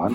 1.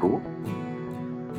2.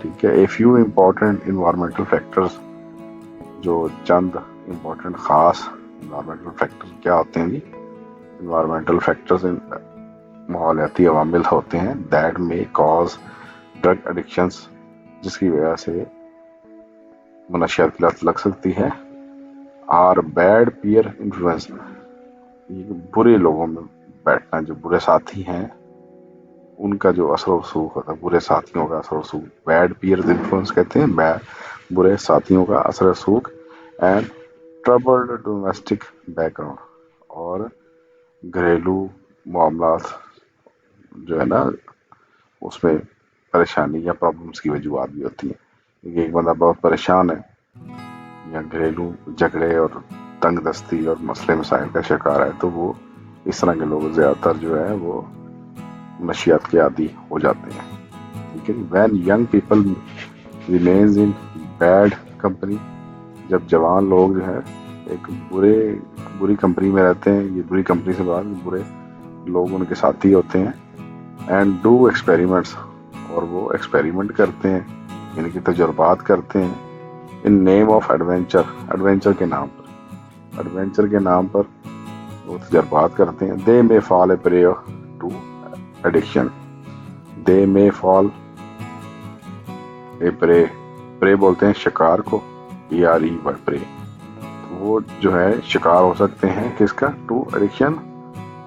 ٹھیک ہے. A few important environmental factors, جو چند امپورٹنٹ خاص انوائرمنٹل فیکٹر کیا ہوتے ہیں جی؟ انوائرمنٹل فیکٹرز ماحولیاتی عوامل ہوتے ہیں دیٹ میں کاز ڈرگ ایڈکشنز، جس کی وجہ سے منشیات کی لت لگ سکتی ہے. آر بیڈ پیئر انفلوئنس، یہ برے لوگوں میں بیٹھنا، جو برے ساتھی ہیں ان کا جو اثر و رسوخ ہوتا ہے، برے ساتھیوں کا اثر و رسوخ. بیڈ پیئر انفلوئنس کہتے ہیں برے ساتھیوں کا اثر و رسوخ. And troubled domestic back ground, اور گھریلو معاملات جو ہے نا اس میں پریشانی یا پرابلمس کی وجوہات بھی ہوتی ہیں. ایک بندہ بہت پریشان ہے یا گھریلو جھگڑے اور تنگ دستی اور مسئلے مسائل کا شکار ہے، تو وہ اس طرح کے لوگ زیادہ تر جو ہے وہ نشیات کے عادی ہو جاتے ہیں. ٹھیک ہے. When young people remains in bad company, جب جوان لوگ جو ہے ایک بری کمپنی میں رہتے ہیں، یہ بری کمپنی سے بعد برے لوگ ان کے ساتھی ہوتے ہیں. اینڈ ڈو ایکسپیریمنٹس، اور وہ ایکسپیریمنٹ کرتے ہیں، یعنی کہ تجربات کرتے ہیں. ان نیم آف ایڈونچر، ایڈونچر کے نام پر، ایڈونچر کے نام پر وہ تجربات کرتے ہیں. دے مے فال اے پرے ٹو ایڈکشن، دے مے فال اے پرے، پرے بولتے ہیں شکار کو، PRE پرے. وہ جو ہے شکار ہو سکتے ہیں کس کا؟ ٹو ایڈکشن،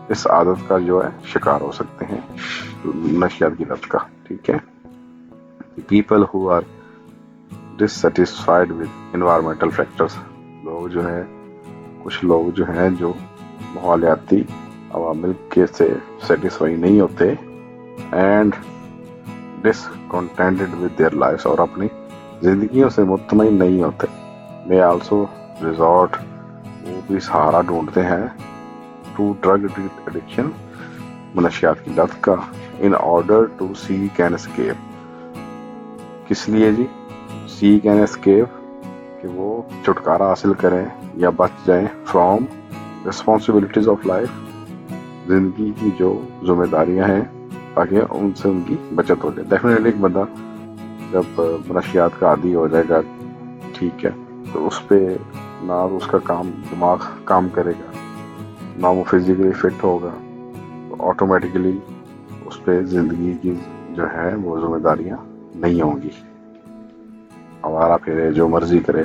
اس عادت کا جو ہے شکار ہو سکتے ہیں، نشیات کی لت کا. ٹھیک ہے. People who are dissatisfied with environmental factors، لوگ جو ہیں کچھ لوگ جو ہیں جو ماحولیاتی عوامل کے سے سیٹسفائی نہیں ہوتے. And discontented with their lives، اور اپنی زندگیوں سے مطمئن نہیں ہوتے. may also resort، وہ بھی سہارا ڈھونڈتے ہیں to drug addiction، منشیات کی لت کا. in order to seek an escape، کس لیے جی؟ seek an escape، کہ وہ چھٹکارا حاصل کریں یا بچ جائیں from responsibilities of life، زندگی کی جو ذمہ داریاں ہیں، تاکہ ان سے ان کی بچت ہو جائے. ڈیفینیٹلی ایک بندہ جب منشیات کا عادی ہو جائے گا، ٹھیک ہے، تو اس پہ نہ اس کا دماغ کام کرے گا، نہ وہ فزیکلی فٹ ہوگا، تو آٹومیٹیکلی اس پہ زندگی کی جو ہے وہ ذمہ داریاں نہیں ہوں گی. ہمارا پھرے جو مرضی کرے.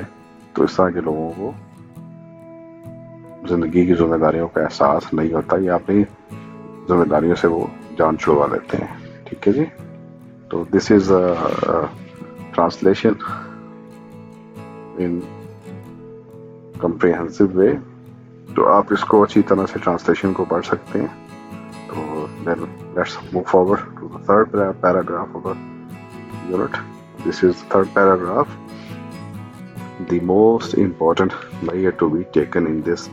تو اس طرح کے لوگوں کو زندگی کی ذمہ داریوں کا احساس نہیں ہوتا، یا اپنی ذمہ داریوں سے وہ جان چھڑوا لیتے ہیں. ٹھیک ہے جی. تو this is translation in comprehensive وے. تو آپ اس کو اچھی طرح سے ٹرانسلیشن کو پڑھ سکتے ہیں. تو then let's move forward to the third paragraph of the unit. This is the third paragraph. The most important measure to be taken in this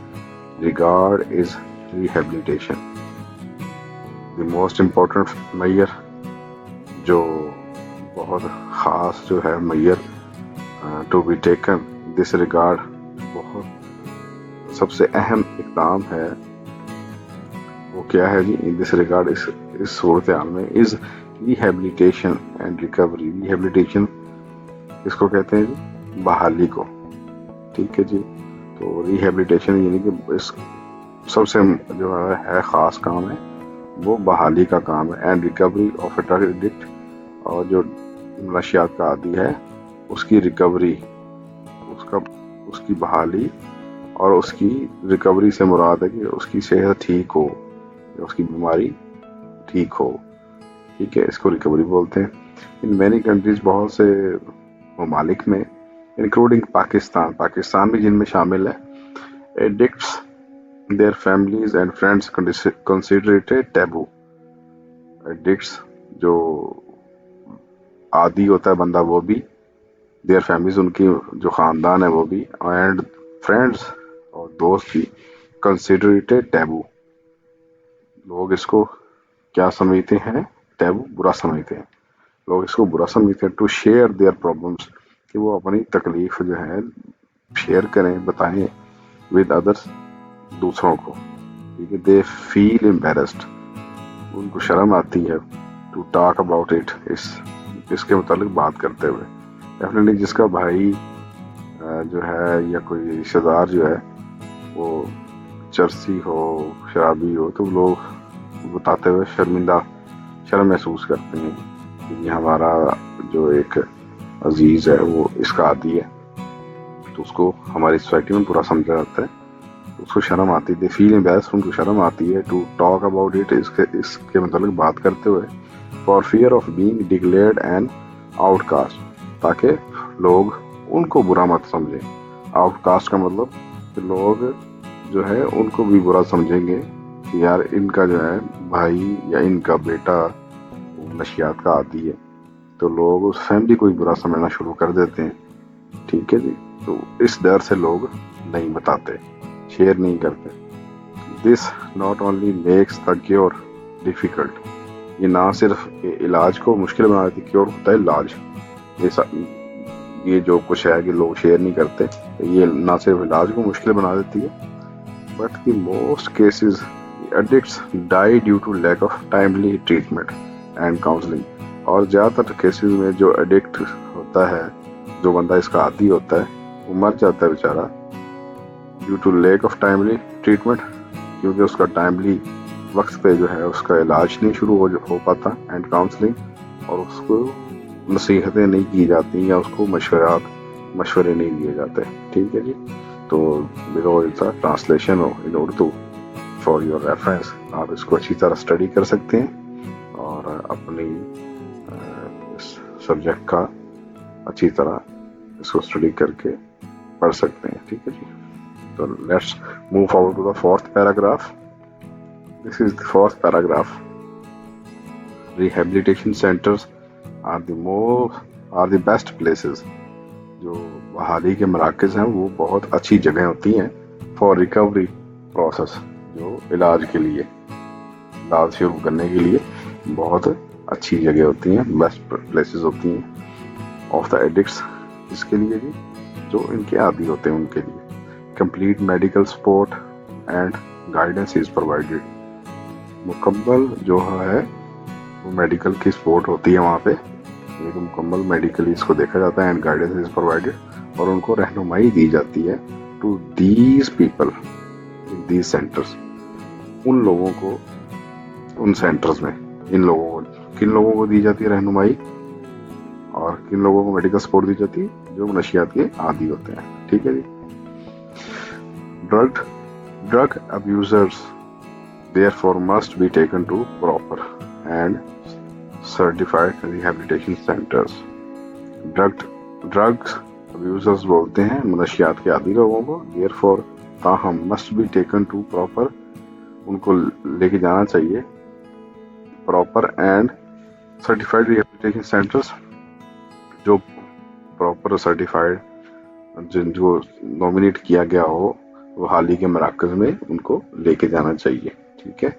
regard is rehabilitation. The most important measure، جو بہت خاص جو ہے measure to be taken in this regard، بہت سب سے اہم اقدام ہے، وہ کیا ہے جی؟ ان دس ریگارڈ، اس صورتحال میں، is rehabilitation and recovery. Rehabilitation اس کو کہتے ہیں جی؟ بحالی کو. ٹھیک ہے جی. تو ریہیبلیٹیشن یعنی کہ اس سب سے جو ہے خاص کام ہے وہ بحالی کا کام ہے. And recovery of a drug addict, اور جو نشیات کا عادی ہے اس کی ریکوری، اس کی بحالی، اور اس کی ریکوری سے مراد ہے کہ اس کی صحت ٹھیک ہو، اس کی بیماری ٹھیک ہو. ٹھیک ہے. اس کو ریکوری بولتے ہیں. ان مینی کنٹریز، بہت سے ممالک میں، انکلوڈنگ پاکستان بھی جن میں شامل ہے، addicts their families and friends consider it a taboo. Addicts جو عادی ہوتا ہے بندہ وہ بھی، دیئر فیملیز ان کی جو خاندان ہے وہ بھی، اینڈ فرینڈس اور دوست بھی، کنسیڈر اٹ اے ٹیبو. لوگ اس کو کیا سمجھتے ہیں؟ ٹیبو، برا سمجھتے ہیں. لوگ اس کو برا سمجھتے ہیں. ٹو شیئر دیئر پرابلمس، کہ وہ اپنی تکلیف جو ہے شیئر کریں، بتائیں، ود ادرس، دوسروں کو. ٹھیک ہے. دے فیل امبیرسڈ، ان کو شرم آتی ہے. ٹو ٹاک اباؤٹ اٹ، اس اس کے متعلق بات کرتے ہوئے. ڈیفینیٹلی جس کا بھائی جو ہے یا کوئی رشتہ دار جو ہے وہ چرسی ہو, شرابی ہو, تو لوگ بتاتے ہوئے شرم محسوس کرتے ہیں کہ یہ ہمارا جو ایک عزیز ہے وہ اس کا عادی ہے, تو اس کو ہماری سوسائٹی میں برا سمجھا جاتا ہے, اس کو شرم آتی ہے. دے فیل امبیرس, ان کو شرم آتی ہے ٹو ٹاک اباؤٹ اٹ, اس کے متعلق بات کرتے ہوئے, for fear of being declared an out cost, تاکہ لوگ ان کو برا مت سمجھیں. آؤٹ کاسٹ کا مطلب کہ لوگ جو ہے ان کو بھی برا سمجھیں گے کہ یار ان کا جو ہے بھائی یا ان کا بیٹا نشیات کا عادی ہے, تو لوگ اس فیملی کو بھی برا سمجھنا شروع کر دیتے ہیں. ٹھیک ہے جی, تو اس ڈر سے لوگ نہیں بتاتے, شیئر نہیں کرتے. This not only makes the cure difficult, یہ نہ صرف علاج کو مشکل بنا دیتی, کیور ہوتا ہے علاج, یہ جو کچھ ہے کہ لوگ شیئر نہیں کرتے, یہ نہ صرف علاج کو مشکل بنا دیتی ہے, but the most cases addicts die due to lack of timely treatment and counselling. اور زیادہ تر کیسز میں جو ایڈکٹ ہوتا ہے, جو بندہ اس کا عادی ہوتا ہے, وہ مر جاتا ہے بیچارہ due to lack of timely treatment, کیونکہ اس کا ٹائملی وقت پہ جو ہے اس کا علاج نہیں شروع ہو پاتا, اینڈ کاؤنسلنگ, اور اس کو نصیحتیں نہیں کی جاتی یا اس کو مشورے نہیں دیے جاتے. ٹھیک ہے جی, تو below is a translation in Urdu for your reference. آپ اس کو اچھی طرح اسٹڈی کر سکتے ہیں اور اپنی اس سبجیکٹ کا اچھی طرح اس کو اسٹڈی کر کے پڑھ سکتے ہیں. ٹھیک ہے جی, تو let's move forward to the fourth paragraph. This is the fourth paragraph. Rehabilitation centers are the best places. جو بحالی کے مراکز ہیں وہ بہت اچھی جگہیں ہوتی ہیں فار ریکوری پروسیس, جو علاج کے لیے, علاج شروع کرنے کے لیے بہت اچھی جگہ ہوتی ہیں, بیسٹ پلیسز ہوتی ہیں آف دا ایڈکٹس. اس کے لیے جی جو ان کے عادی ہوتے ہیں ان کے لیے complete medical support and guidance is provided. مکمل جو ہے وہ میڈیکل کی سپورٹ ہوتی ہے وہاں پہ, لیکن مکمل میڈیکلی اس کو دیکھا جاتا ہے, اینڈ گائیڈنس از پرووائڈیڈ, اور ان کو رہنمائی دی جاتی ہے to these people in these centres. ان لوگوں کو ان سینٹرز میں کن لوگوں کو دی جاتی ہے رہنمائی, اور کن لوگوں کو میڈیکل سپورٹ دی جاتی ہے, جو منشیات کے عادی ہوتے ہیں. ٹھیک ہے جی. Drug abusers therefore must be taken to proper and certified rehabilitation centers. Drugs abusers بولتے ہیں منشیات کے عادی لوگوں کو, therefore تاہم must be taken to proper, ان کو لے کے جانا چاہیے proper and certified rehabilitation centers, جو proper certified جو نومینیٹ کیا گیا ہو وہ حالی کے مراکز میں ان کو لے کے جانا چاہیے. ٹھیک ہے,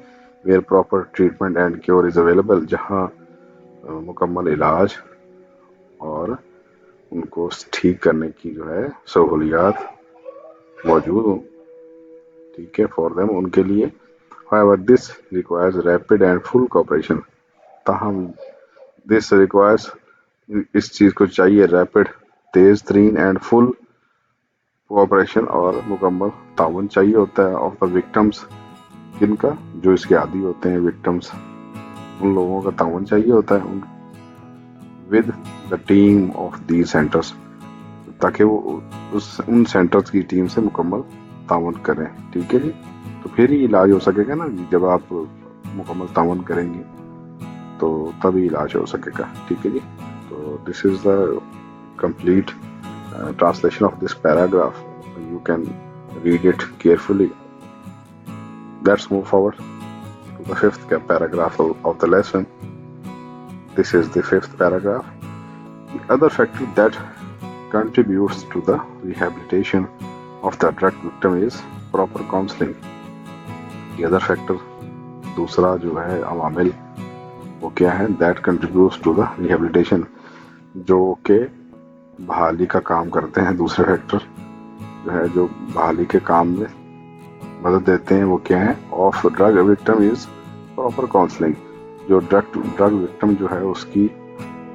where proper treatment and cure is available, جہاں مکمل علاج اور ان کو ٹھیک کرنے کی جو ہے سہولیات موجود ہوں. ٹھیک ہے, فار دیم, ان کے لیے. however this requires rapid and full cooperation. تاہم this requires, اس چیز کو چاہیے ریپڈ, تیز ترین, اینڈ فل کوآپریشن, اور مکمل تعاون چاہیے ہوتا ہے آف دا وکٹمس, کن کا, جو اس کے عادی ہوتے ہیں وکٹمس, ان لوگوں کا تعاون چاہیے ہوتا ہے with the team of these centres, تاکہ وہ ان سینٹرز کی ٹیم سے مکمل تعاون کریں. ٹھیک ہے جی, تو پھر ہی علاج ہو سکے گا نا, جب آپ مکمل تعاون کریں گے تو تبھی علاج ہو سکے گا. ٹھیک ہے جی, تو this is the complete translation of this paragraph. You can read it carefully. Let's move forward to the fifth paragraph of the lesson. This is the fifth paragraph. The other factor that contributes to the rehabilitation of the drug victim is proper counseling. The other factor, دوسرا جو ہے عوامل, وہ کیا ہے, that contributes to the rehabilitation, جو کہ بحالی کا کام کرتے ہیں. دوسرے فیکٹر جو ہے جو بحالی کے کام میں مدد دیتے ہیں وہ کیا ہے, of drug victim is proper counselling. جو ڈرگ وکٹم جو ہے اس کی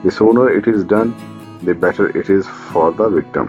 The sooner it is done, the better it is for the victim.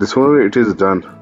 The sooner it is done,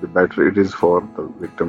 the better it is for the victim,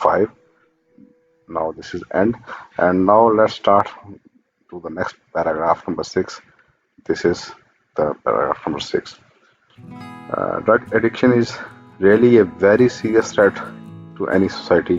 5. Now this is end, and now let's start to the next paragraph number 6. This is the paragraph number 6. Drug addiction is really a very serious threat to any society.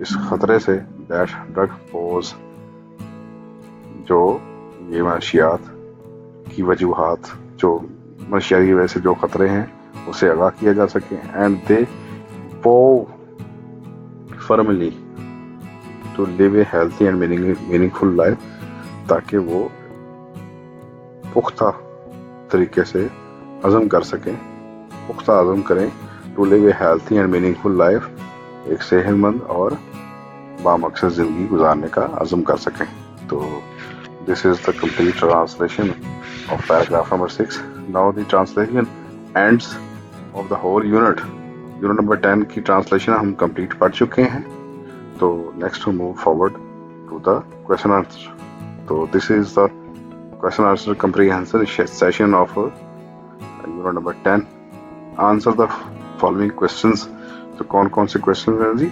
اس خطرے سے that drug pose جو یہ منشیات کی وجوہات جو منشیات کی وجہ سے جو خطرے ہیں اسے آگاہ کیا جا سکے and they vow firmly to live a healthy and meaningful life تاکہ وہ پختہ طریقے سے عزم کر سکیں پختہ عزم کریں to live a healthy and meaningful life ایک صحت مند اور بامقصد زندگی گزارنے کا عزم کر سکیں. تو this is the complete translation of paragraph number 6. Now the translation ends of the whole unit. Unit number 10 کی translation ہم complete پڑھ چکے ہیں. تو next we move forward to the question answer. تو this is the question answer comprehensive session of unit number 10. Answer the following questions. تو کون کون سے questions ہیں جی؟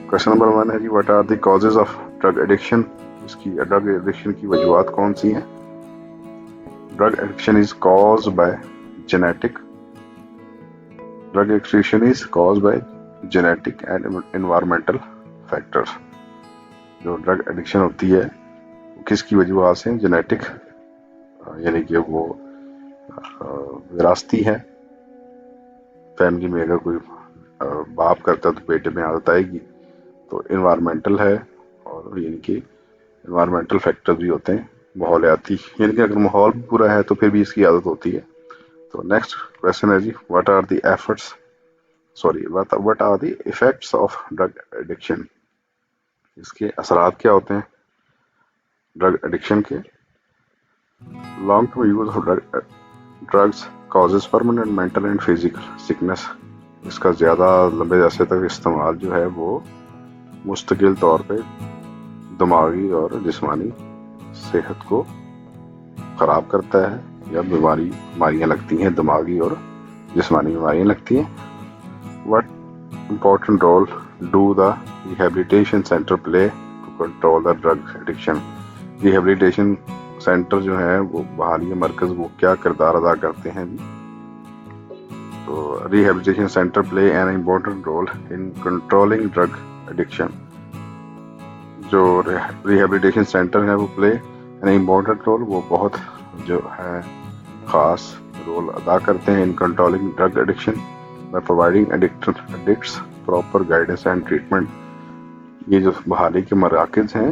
Question number 1 ہے جی what are the causes of drug addiction؟ اس کی drug addiction کی وجوہات کون سی ہیں؟ Drug addiction is caused by genetic and environmental factors. جو ڈرگ ایڈکشن ہوتی ہے وہ کس کی وجوہات سے؟ جینیٹک یعنی کہ وہ وراثتی ہے. فیملی میں اگر کوئی باپ کرتا ہے تو بیٹے میں عادت آئے گی. تو انوائرمنٹل ہے اور یعنی کہ انوائرمنٹل فیکٹر بھی ہوتے ہیں ماحولیاتی یعنی کہ اگر ماحول پورا ہے تو پھر بھی اس کی عادت ہوتی ہے. تو نیکسٹ کویشچن ہے جی what are the effects of drug addiction? اس کے اثرات کیا ہوتے ہیں ڈرگ ایڈکشن کے؟ Long term use of drugs causes permanent mental and physical sickness. اس کا زیادہ لمبے عرصے تک استعمال جو ہے وہ مستقل طور پہ دماغی اور جسمانی صحت کو خراب کرتا ہے یا بیماریاں لگتی ہیں دماغی اور جسمانی بیماریاں لگتی ہیں. What important role do the rehabilitation center play to control the drug addiction؟ Rehabilitation centre جو ہے وہ بحالی مرکز وہ کیا کردار ادا کرتے ہیں؟ تو rehabilitation centre play an important role in controlling drug addiction. جو ریہیبلیٹیشن سینٹر ہے وہ پلے این امپورٹنٹ رول وہ بہت جو ہے خاص رول ادا کرتے ہیں in controlling drug addiction by providing addicts proper guidance and treatment. یہ جو بحالی کے مراکز ہیں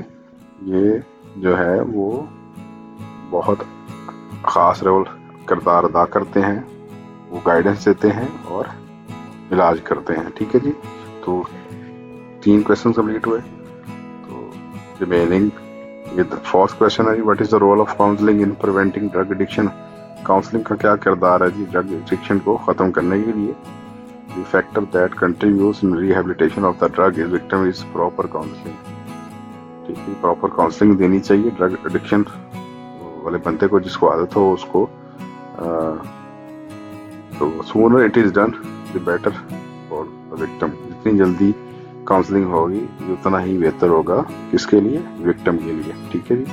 یہ جو ہے وہ بہت خاص رول کردار ادا کرتے ہیں. وہ گائیڈنس دیتے ہیں اور علاج کرتے ہیں. ٹھیک ہے جی. تو 3 کویشچن کمپلیٹ ہوئے. ریمیننگ یہ فورتھ کویشچن ہے جی what is the role of counselling in preventing drug addiction? Counselling کا کیا کردار ہے جی ڈرگ ایڈکشن کو ختم کرنے کے لیے؟ The factor that contributes in rehabilitation of the drug is victim is proper counselling. ٹھیک ہے پراپر کاؤنسلنگ دینی چاہیے ڈرگ ایڈکشن والے بندے کو جس کو عادت ہو اس کو. تو sooner it is done the better for the victim. جتنی جلدی کاؤنسلنگ ہوگی اتنا ہی بہتر ہوگا کس کے لیے؟ وکٹم کے لیے. ٹھیک ہے جی.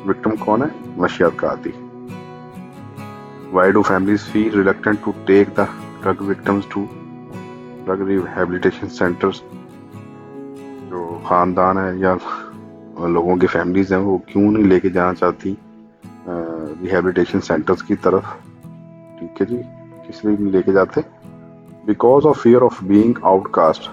وکٹم کون ہے؟ منشیات کا عادی. Why do families feel reluctant to take the drug victims to drug rehabilitation centres? جو خاندان ہے یا لوگوں کی فیملیز ہیں وہ کیوں نہیں لے کے جانا چاہتی ریہیبلیٹیشن سینٹرز کی طرف؟ ٹھیک ہے جی. کس لیے نہیں لے کے جاتے؟ Because of fear of being out cost.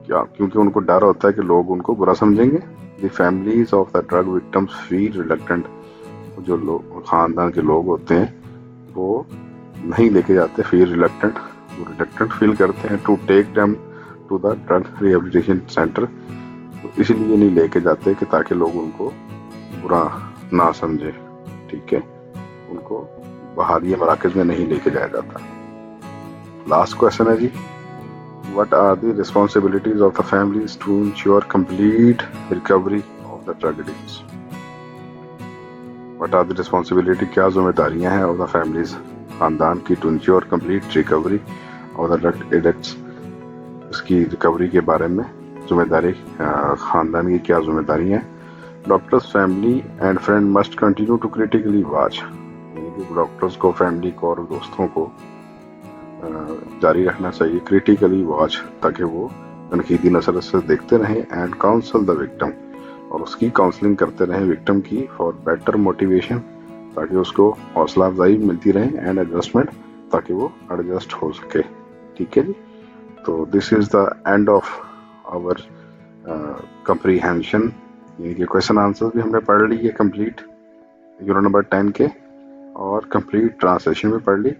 کیونکہ ان کو ڈر ہوتا ہے کہ لوگ ان کو برا سمجھیں گے. The families of the drug victims feel reluctant. جو لوگ خاندان کے لوگ ہوتے ہیں وہ نہیں لے کے جاتے. فیل ریلکٹنٹ وہ ریلکٹنٹ فیل کرتے ہیں to take them to the drug rehabilitation centre. اسی لیے نہیں لے کے جاتے کہ تاکہ لوگ ان کو برا نہ سمجھے. ٹھیک ہے. ان کو بحالی مراکز میں نہیں لے کے جایا جاتا. لاسٹ کویشچن ہے جی what are the responsibilities of the families to ensure complete recovery of the drug addicts؟ what are the responsibility کیا ذمہ داریاں ہیں of the families خاندان کی to ensure complete recovery of the drug addicts؟ اس کی recovery کے بارے میں ذمہ داری خاندان کی کیا ذمہ داری ہیں؟ Doctors family and friend must continue to critically watch. Doctors کو فیملی کو اور دوستوں کو جاری رکھنا چاہیے کریٹیکلی واچ تاکہ وہ تنقیدی نظر سے دیکھتے رہیں اینڈ کاؤنسل دا وکٹم، اور اس کی کاؤنسلنگ کرتے رہیں وکٹم کی فار بیٹر موٹیویشن، تاکہ اس کو حوصلہ افزائی ملتی رہے اینڈ ایڈجسٹمنٹ، تاکہ وہ ایڈجسٹ ہو سکے. ٹھیک ہے جی. تو this is the end of our comprehension, یعنی کہ کویشچن آنسر بھی ہم نے پڑھ لی ہے کمپلیٹ یونٹ نمبر 10 کے، اور کمپلیٹ ٹرانسلیشن بھی پڑھ لی.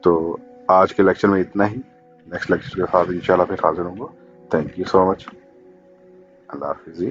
تو آج کے لیکچر میں اتنا ہی. نیکسٹ لیکچر کے ساتھ انشاءاللہ پھر حاضر ہوں گا. تھینک یو سو مچ. اللہ حافظ جی.